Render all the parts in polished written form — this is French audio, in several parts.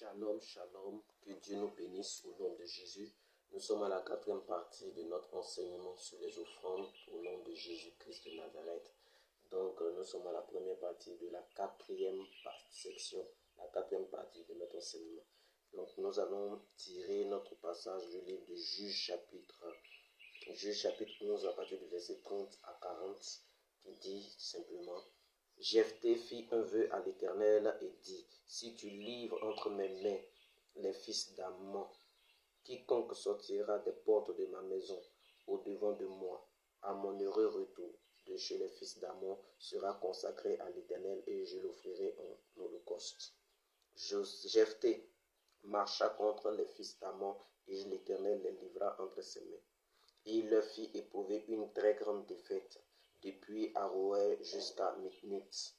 Shalom, shalom, que Dieu nous bénisse au nom de Jésus. Nous sommes à la quatrième partie de notre enseignement sur les offrandes au nom de Jésus-Christ de Nazareth. Donc, nous sommes à la première partie de la quatrième section, la quatrième partie de notre enseignement. Donc, nous allons tirer notre passage du livre de Juges chapitre 11 à partir du verset 30 à 40, qui dit simplement: Jephthé fit un vœu à l'Éternel et dit: si tu livres entre mes mains les fils d'Ammon, quiconque sortira des portes de ma maison au-devant de moi, à mon heureux retour de chez les fils d'Ammon, sera consacré à l'Éternel et je l'offrirai en holocauste. Jephthé marcha contre les fils d'Ammon et l'Éternel les livra entre ses mains. Il leur fit éprouver une très grande défaite, depuis Aroër jusqu'à Mitnith,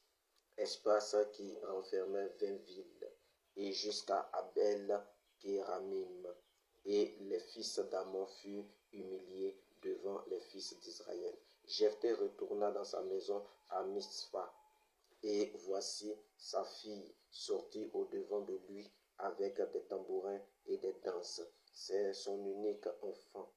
espace qui renfermait 20 villes, et jusqu'à Abel-Kéramim. Et les fils d'Ammon furent humiliés devant les fils d'Israël. Jephthé retourna dans sa maison à Mitspa, et voici sa fille sortit au-devant de lui avec des tambourins et des danses. C'est son unique enfant.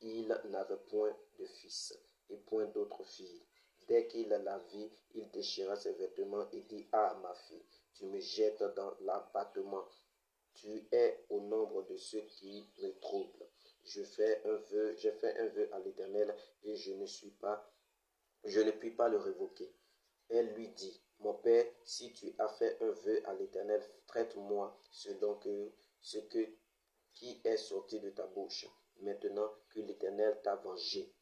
Il n'avait point de fils et point d'autre fille. Dès qu'il la vit, il déchira ses vêtements et dit: ah, ma fille, tu me jettes dans l'abattement. Tu es au nombre de ceux qui me troublent. J'ai fait un vœu à l'Éternel et je ne puis pas le révoquer. Elle lui dit: mon père, si tu as fait un vœu à l'Éternel, traite-moi selon qui est sorti de ta bouche. Maintenant que l'Éternel t'a vengé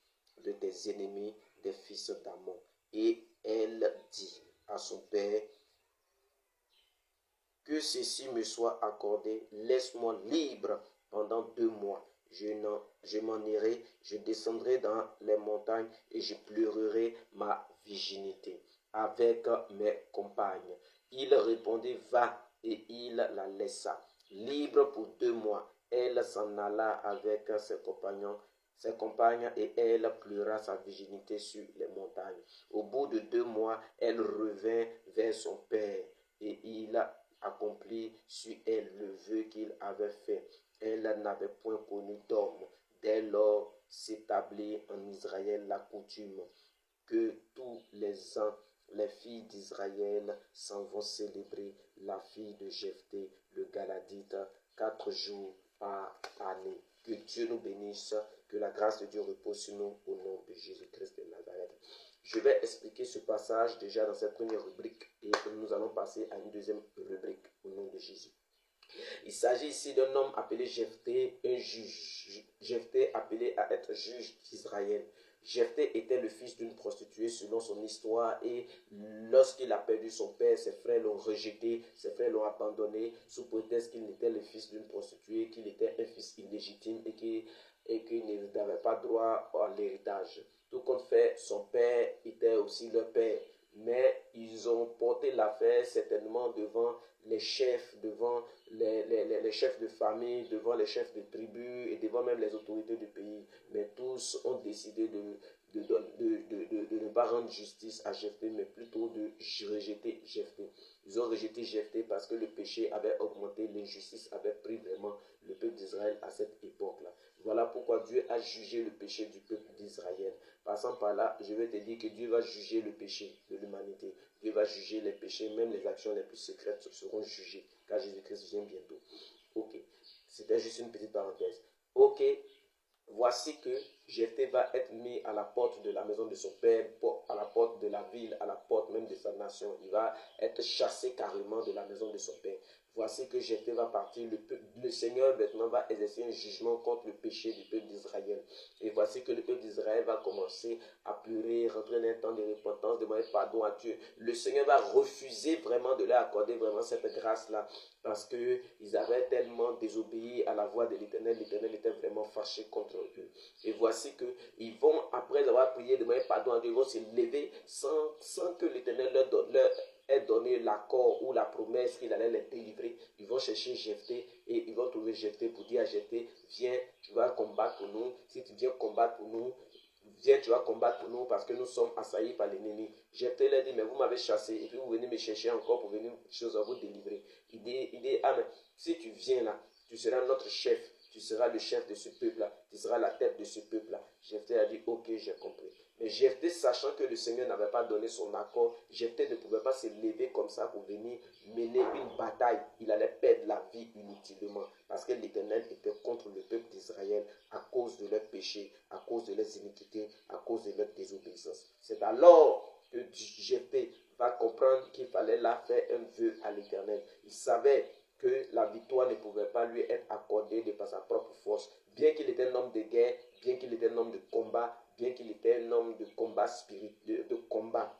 de tes ennemis, des fils d'Ammon. Et elle dit à son père: que ceci me soit accordé, laisse-moi libre pendant 2 mois. Je m'en irai, je descendrai dans les montagnes et je pleurerai ma virginité avec mes compagnes. Il répondit: va, et il la laissa libre pour 2 mois. Elle s'en alla avec ses compagnes, et elle pleura sa virginité sur les montagnes. Au bout de 2 mois, elle revint vers son père, et il accomplit sur elle le vœu qu'il avait fait. Elle n'avait point connu d'homme. Dès lors s'établit en Israël la coutume que tous les ans, les filles d'Israël s'en vont célébrer la fille de Jephthé, le Galadite, 4 jours par année. Que Dieu nous bénisse, que la grâce de Dieu repose sur nous au nom de Jésus-Christ de Nazareth. Je vais expliquer ce passage déjà dans cette première rubrique et nous allons passer à une deuxième rubrique au nom de Jésus. Il s'agit ici d'un homme appelé Jephthé, un juge. Jephthé appelé à être juge d'Israël. Jephthé était le fils d'une prostituée selon son histoire, et lorsqu'il a perdu son père, ses frères l'ont rejeté, ses frères l'ont abandonné sous prétexte qu'il n'était le fils d'une prostituée, qu'il était un fils illégitime et qu'il n'avait pas droit à l'héritage. Tout compte fait, son père était aussi leur père. Mais ils ont porté l'affaire certainement devant les chefs, devant les chefs de famille, devant les chefs de tribus et devant même les autorités du pays. Mais tous ont décidé de ne pas rendre justice à Jephthé, mais plutôt de rejeter Jephthé. Ils ont rejeté Jephthé parce que le péché avait augmenté, l'injustice avait pris vraiment le peuple d'Israël à cette époque-là. Voilà pourquoi Dieu a jugé le péché du peuple d'Israël. Passant par là, je vais te dire que Dieu va juger le péché de l'humanité. Dieu va juger les péchés, même les actions les plus secrètes seront jugées, car Jésus-Christ vient bientôt. Ok, c'était juste une petite parenthèse. Ok, voici que Jephthé va être mis à la porte de la maison de son père, à la porte de la ville, à la porte même de sa nation. Il va être chassé carrément de la maison de son père. Voici que Jephthé va partir, le Seigneur maintenant va exercer un jugement contre le péché du peuple d'Israël. Et voici que le peuple d'Israël va commencer à pleurer, rentrer dans un temps de repentance, demander pardon à Dieu. Le Seigneur va refuser vraiment de leur accorder vraiment cette grâce-là, parce qu'ils avaient tellement désobéi à la voix de l'Éternel. L'Éternel était vraiment fâché contre eux. Et voici qu'ils vont, après avoir prié, demander pardon à Dieu, ils vont se lever sans que l'Éternel leur ait donné l'accord ou la promesse qu'il allait les délivrer. Ils vont chercher Jephthé et ils vont trouver Jephthé pour dire à Jephthé: viens, tu vas combattre pour nous. Si tu viens combattre pour nous, viens, tu vas combattre pour nous parce que nous sommes assaillis par l'ennemi. Jephthé leur dit, mais vous m'avez chassé et puis vous venez me chercher encore pour venir vous délivrer. Il dit, ah mais si tu viens là, tu seras notre chef, tu seras le chef de ce peuple-là, tu seras la tête de ce peuple-là. Jephthé a dit, ok, j'ai compris. Mais Jephthé, sachant que le Seigneur n'avait pas donné son accord, Jephthé ne pouvait pas se lever comme ça pour venir mener une bataille. Il allait perdre la vie inutilement parce que l'Éternel était contre le peuple d'Israël à cause de leurs péchés, à cause de leurs iniquités, à cause de leur désobéissance. C'est alors que Jephthé va comprendre qu'il fallait là faire un vœu à l'Éternel. Il savait que la victoire ne pouvait pas lui être accordée de par sa propre force. Bien qu'il était un homme de guerre, bien qu'il était un homme de combat, bien qu'il était un homme de combat spirituel, de combat,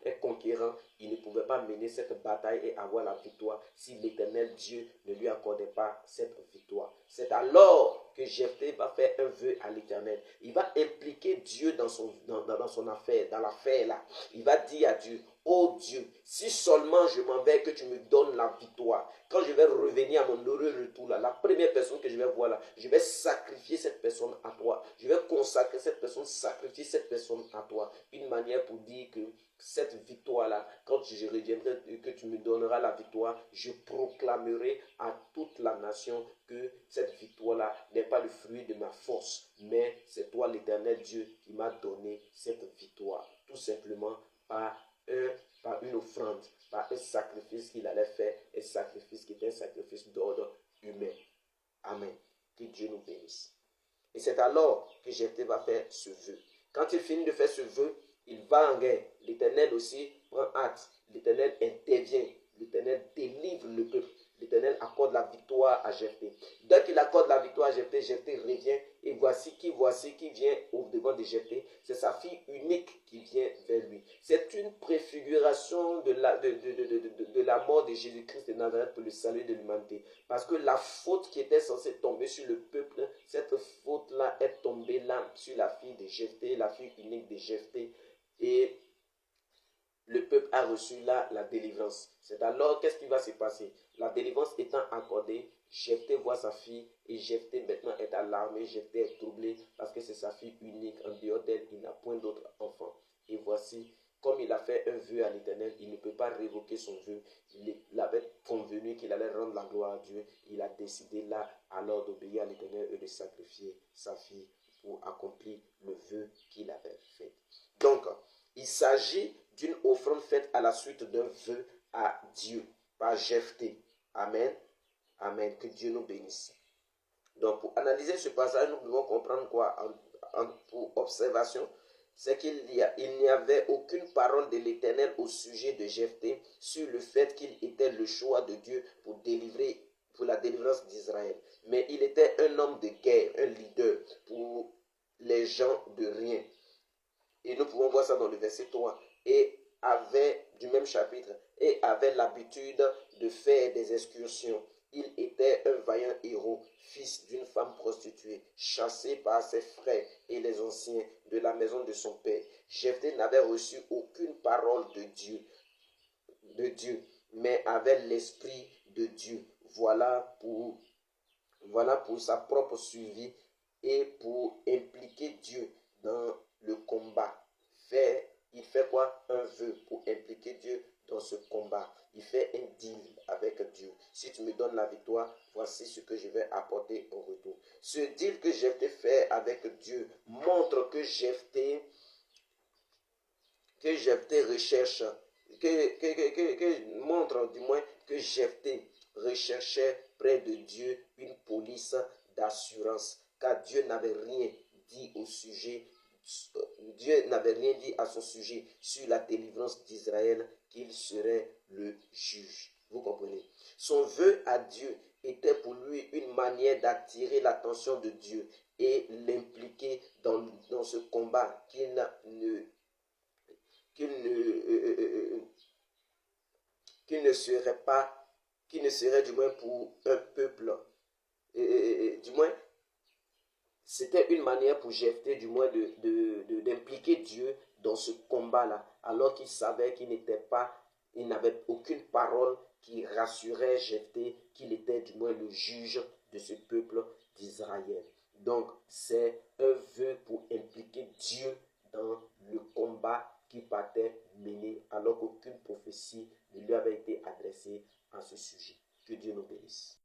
un conquérant, il ne pouvait pas mener cette bataille et avoir la victoire si l'Éternel Dieu ne lui accordait pas cette victoire. C'est alors que Jephthé va faire un vœu à l'Éternel. Il va impliquer Dieu dans son affaire, dans l'affaire là. Il va dire à Dieu, oh Dieu, si seulement je m'en vais, que tu me donnes la victoire. Quand je vais revenir à mon heureux retour là, la première personne que je vais voir là, je vais sacrifier cette personne à toi. Je vais consacrer cette personne, sacrifier cette personne à toi. Une manière pour dire que cette victoire-là, quand je reviendrai, que tu me donneras la victoire, je proclamerai à toute la nation que cette victoire-là n'est pas le fruit de ma force, mais c'est toi l'Éternel Dieu qui m'a donné cette victoire. Tout simplement par une offrande, par un sacrifice qu'il allait faire, un sacrifice qui était un sacrifice d'ordre humain. Amen. Que Dieu nous bénisse. Et c'est alors que Jephthé va faire ce vœu. Quand il finit de faire ce vœu, il va en guerre. L'Éternel aussi prend hâte. L'Éternel intervient. L'Éternel délivre le peuple. L'Éternel accorde la victoire à Jephthé. Dès qu'il accorde la victoire à Jephthé, Jephthé revient. Et voici qui vient au devant de Jephthé. C'est sa fille unique qui vient vers lui. C'est une préfiguration de la mort de Jésus-Christ de Nazareth pour le salut de l'humanité. Parce que la faute qui était censée tomber sur le peuple, cette faute-là est tombée là sur la fille de Jephthé, la fille unique de Jephthé. Et le peuple a reçu là la délivrance. C'est alors, qu'est-ce qui va se passer? La délivrance étant accordée, Jephthé voit sa fille et Jephthé maintenant est alarmé, Jephthé est troublé parce que c'est sa fille unique. En dehors d'elle, il n'a point d'autre enfant. Et voici, comme il a fait un vœu à l'Éternel, il ne peut pas révoquer son vœu. Il avait convenu qu'il allait rendre la gloire à Dieu. Il a décidé là alors d'obéir à l'Éternel et de sacrifier sa fille pour accomplir le vœu qu'il avait fait. Donc, il s'agit d'une offrande faite à la suite d'un vœu à Dieu par Jephthé. Amen. Amen. Que Dieu nous bénisse. Donc, pour analyser ce passage, nous devons comprendre quoi pour observation, c'est qu'il n'y avait aucune parole de l'Éternel au sujet de Jephthé sur le fait qu'il était le choix de Dieu pour la délivrance d'Israël. Mais il était un homme de guerre, un leader pour les gens de rien. Et nous pouvons voir ça dans le verset 3. Et avait, du même chapitre, et avait l'habitude de faire des excursions. Il était un vaillant héros, fils d'une femme prostituée, chassé par ses frères et les anciens de la maison de son père. Jephthé n'avait reçu aucune parole de Dieu, mais avait l'esprit de Dieu. Voilà pour sa propre survie et pour impliquer Dieu dans le combat. Il fait quoi? Un vœu pour impliquer Dieu dans ce combat. Il fait un deal avec Dieu. Si tu me donnes la victoire, voici ce que je vais apporter en retour. Ce deal que Jephthé fait avec Dieu montre que Jephthé recherche, montre du moins que Jephthé recherchait près de Dieu une police d'assurance, car Dieu n'avait rien dit au sujet. Dieu n'avait rien dit à son sujet sur la délivrance d'Israël, qu'il serait le juge. Vous comprenez? Son vœu à Dieu était pour lui une manière d'attirer l'attention de Dieu et l'impliquer dans ce combat qu'il ne serait du moins pour un peuple. Du moins, c'était une manière pour Jephthé du moins d'impliquer Dieu dans ce combat-là, alors qu'il savait il n'avait aucune parole qui rassurait Jephthé qu'il était du moins le juge de ce peuple d'Israël. Donc, c'est un vœu pour impliquer Dieu dans le combat qui partait mener alors qu'aucune prophétie ne lui avait été adressée à ce sujet. Que Dieu nous bénisse.